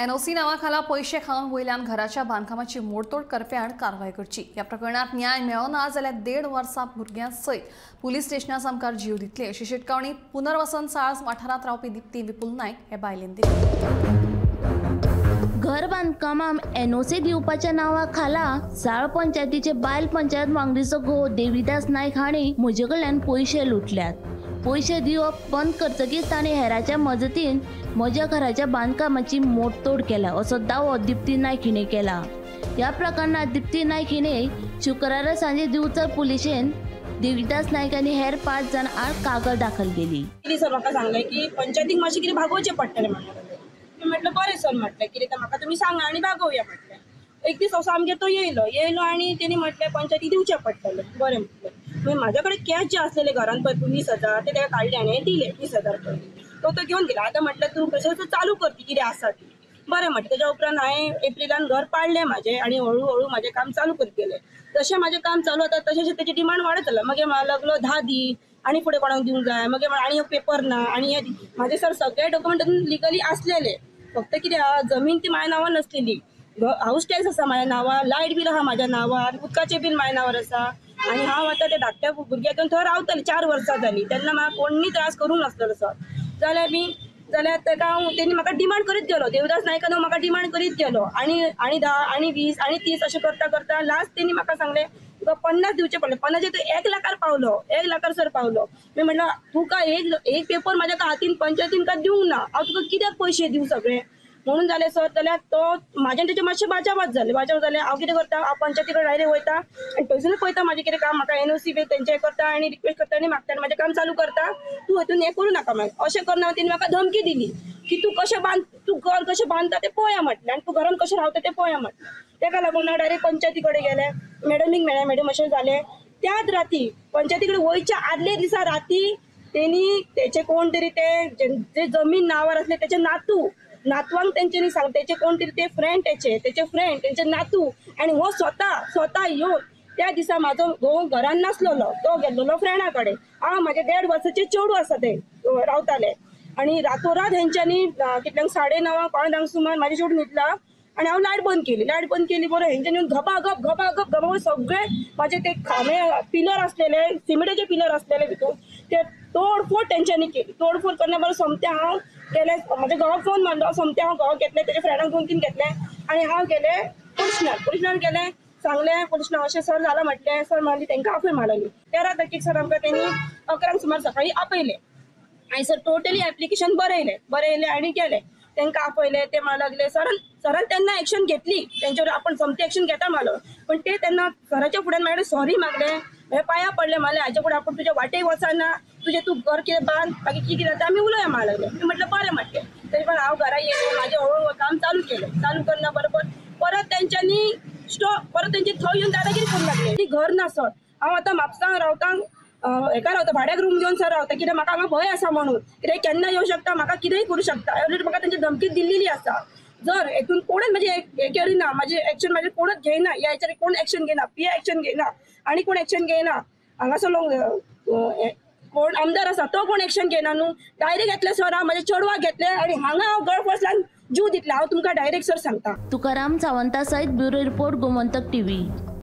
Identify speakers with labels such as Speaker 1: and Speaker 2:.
Speaker 1: NOC नावाखाला पैसे खाऊन वयल्यान घराच्या बांधकामाची मोडतोड करप्यान कारवाई करची। या प्रकरणात न्याय मेळना जाल्यार 1.5 वर्सां भुरग्यां सयत पुलीस स्टेशनात आमकार जीव दितले अशी शिटकावणी पुनर्वसन साळस वाठारात रावपी दिप्ती विपुल नायक हे बायलेन दिली।
Speaker 2: घर बांधकामां एनओसी दिवपाच्या नावा खाला साळ पंचायतीचे बायल पंचायत वांगडीचो घोव देविदास नायक हांणी म्हजे कडल्यान पैसे लुटल्यात। पैसे दिवप बंद करतकीच ताणें हेराच्या मजतीन म्हज्या घराच्या बांधकामाची मोडतोड केला असो दावो दिप्ती नायक हिणें केला। ह्या प्रकरणात दिप्ती नायक हिणें शुक्रारा सांजे दिवचल पुलिशेन देविदास नायक आनी हेर 5 जाण आड कागद दाखल केली।
Speaker 3: सर म्हाका सांगलें की पंचायतीक मातशें कितें भागोवचें पडटलें म्हटलें बरें सर म्हटलें कितें तें म्हाका तुमी सांगा आनी भागोवया म्हटलें। एक दीस असो आमगेर तो येयलो आनी तेणी म्हटलें पंचायतीक दिवचें पडटलें। बरें म्हटलें मागीर म्हाजे कडेन कॅश जे आसलेले घरान पळय 20,000 ते ताका काडले आनी दिले 20,000 तो घेवन गेला। आतां म्हटलें तूं कशें चालू कर ती कितें आसा ती। बरें म्हटलें तेच्या उपरांत हांवें एप्रिलान घर पाडलें म्हाजें आनी हळू हळू म्हाजें काम चालू करीत गेलें। जशें म्हाजें काम चालू जाता तशें तेची डिमांड वाडत चल्ला। मागीर म्हाका लागलो 10 दी आनी फुडें कोणाक दिवंक जाय। मागीर आनी एक पेपर ना आनी हे म्हाजे सर सगळे डॉक्युमेंट लिगली आसलेले, फक्त कितें आहा जमीन ती म्हाज्या नांवार नासलेली। हाऊस टॅक्स आसा म्हाज्या नांवार, लायट बील आहा म्हाज्या नांवार, उदकाचें बील म्हाज्या नांवार आसा आनी हांव आतां त्या धाकट्या भुरग्याक घेवन थंय रावतालें 4 वर्सां जालीं। तेन्ना म्हाका कोणी त्रास करूंक नासलेलो सर। जाल्यार ताका तेणी म्हाका डिमांड करीत गेलो, देवदास नायकान म्हाका डिमांड करीत गेलो आनी 10 आनी 20 आनी 30 अशें करता करता लास्ट तेणी म्हाका सांगलें तुका 50 दिवचे पडले। 50 तूं 1 लाखार पावलो, 1 लाखार सर पावलो। मी म्हटलं तुका एक पेपर म्हाज्या हातीन पंचायतीन का दिवंक ना, हांव तुका कित्याक पयशे दिवं सगळे म्हणून जालें सर। जाल्यार तो म्हाजें तेचें मातशें बाचाबाच जालें। हांव कितें करता, हांव पंचायती कडेन डायरेक्ट वयता आनी थंयसरूच पळयता म्हाजें कितें काम म्हाका एनओसी बी तेंचें करता आनी रिक्वेस्ट करता आनी मागता आनी म्हाजें काम चालू करता। तूं हितून हें करूं नाका मागीर अशें करना। तेणी म्हाका धमकी दिली की तूं घर कशें बांदता तें पळोवया म्हटलें आनी तूं घरान कशें रावता तें पळोवया म्हटलें। ताका लागून हांव डायरेक्ट पंचायती कडेन गेलें, मॅडमीक मेळ्ळें, मॅडम अशें जालें। त्याच राती पंचायती कडेन वयच्या आदले दिसा राती तेणी तेचे कोण तरी जे जमीन नांवार आसले तेचे नातवांक तेंच्यांनी सांग तेचे कोण तरी ते फ्रेंड तेचे फ्रेंड तेंचे नातू आनी हो स्वता येवन त्या दिसा म्हाजो घोव घरान नासलेलो, तो गेल्लो फ्रेंडा कडेन। हांव म्हाजे 1.5 वर्साचें चेडूं आसा ते रावताले आनी रातोरात हेंच्यांनी कितल्यांक 9:30 सुमार म्हाजें चेडूं न्हिदला आनी हांव लायट बंद केली बरो हेंच्यांनी घबाघप सगळे म्हाजे ते खांबे पिलर आसलेले सिमेंटाचे पिलर आसलेले भितून ते तोडफोड तेंच्यांनी केली। तोडफोड करना बरो सोमतें हांव गेलें, म्हाज्या घोवाक फोन मारलो, सोमतें हांव घोवाक घेतलें तेच्या फ्रेंडाक 2-3 घेतलें आनी हांव गेलें पुलिशनार गेलें। सांगलें पुलिशनार अशें सर जालां म्हटलें। सर मागीर तेंकां आपय मारली। 13 तारखेक सर आमकां तेणी 11 सुमार सकाळीं आपयलें आनी सर टोटली एप्लिकेशन बरयलें आनी गेलें। तेंकां आपयलें ते म्हाका लागले सरान तेन्ना एक्शन घेतली तेंचेवर आपण समती एक्शन घेता मारलो, पण ते तेन्ना सराच्या फुड्यान म्हाजे सॉरी मागलें, हे पांयां पडलें मारलें हाचे फुडें आपूण तुज्या वाटेक वचना, तूं घर कितें बांद मागीर कितें जाता आमी उलोवया मार लागलें। मी म्हटलें बरें म्हटलें। तरी पण हांव घरा येयलें, म्हाजें हळू काम चालू केलें। चालू करना बरोबर परत तेंच्यांनी परत तेंची थंय येवन दादागिरी करूंक लागले। ती घर ना सर, हांव आतां म्हापसां रावतां, हेका रावता भाड्याक रूम घेवन सर रावता कित्याक म्हाका हांगा भंय आसा म्हणून, कित्याक केन्ना येवं शकता, म्हाका कितेंय करूं शकता। ऑलरेडी म्हाका तेंची धमकी दिल्ली आसा। जर हेतून कोणच म्हणजे हे करिना, म्हाजे एक्शन म्हाजे कोणच घेयना, ह्या हेचेर कोण एक्शन घेयना, पीए एक्शन घेयना आनी कोण एक्शन घेयना, हांगासर कोण आमदार आसा तो कोण एक्शन घेयना न्हू। डायरेक्ट येतले सर, हांव म्हाज्या चेडवाक घेतले आनी हांगा हांव गळफास लावन जीव दितले। हांव तुमकां डायरेक्ट सर सांगता।
Speaker 2: तुकाराम सावंता सयत ब्युरो रिपोर्ट गोमंतक टीव्ही।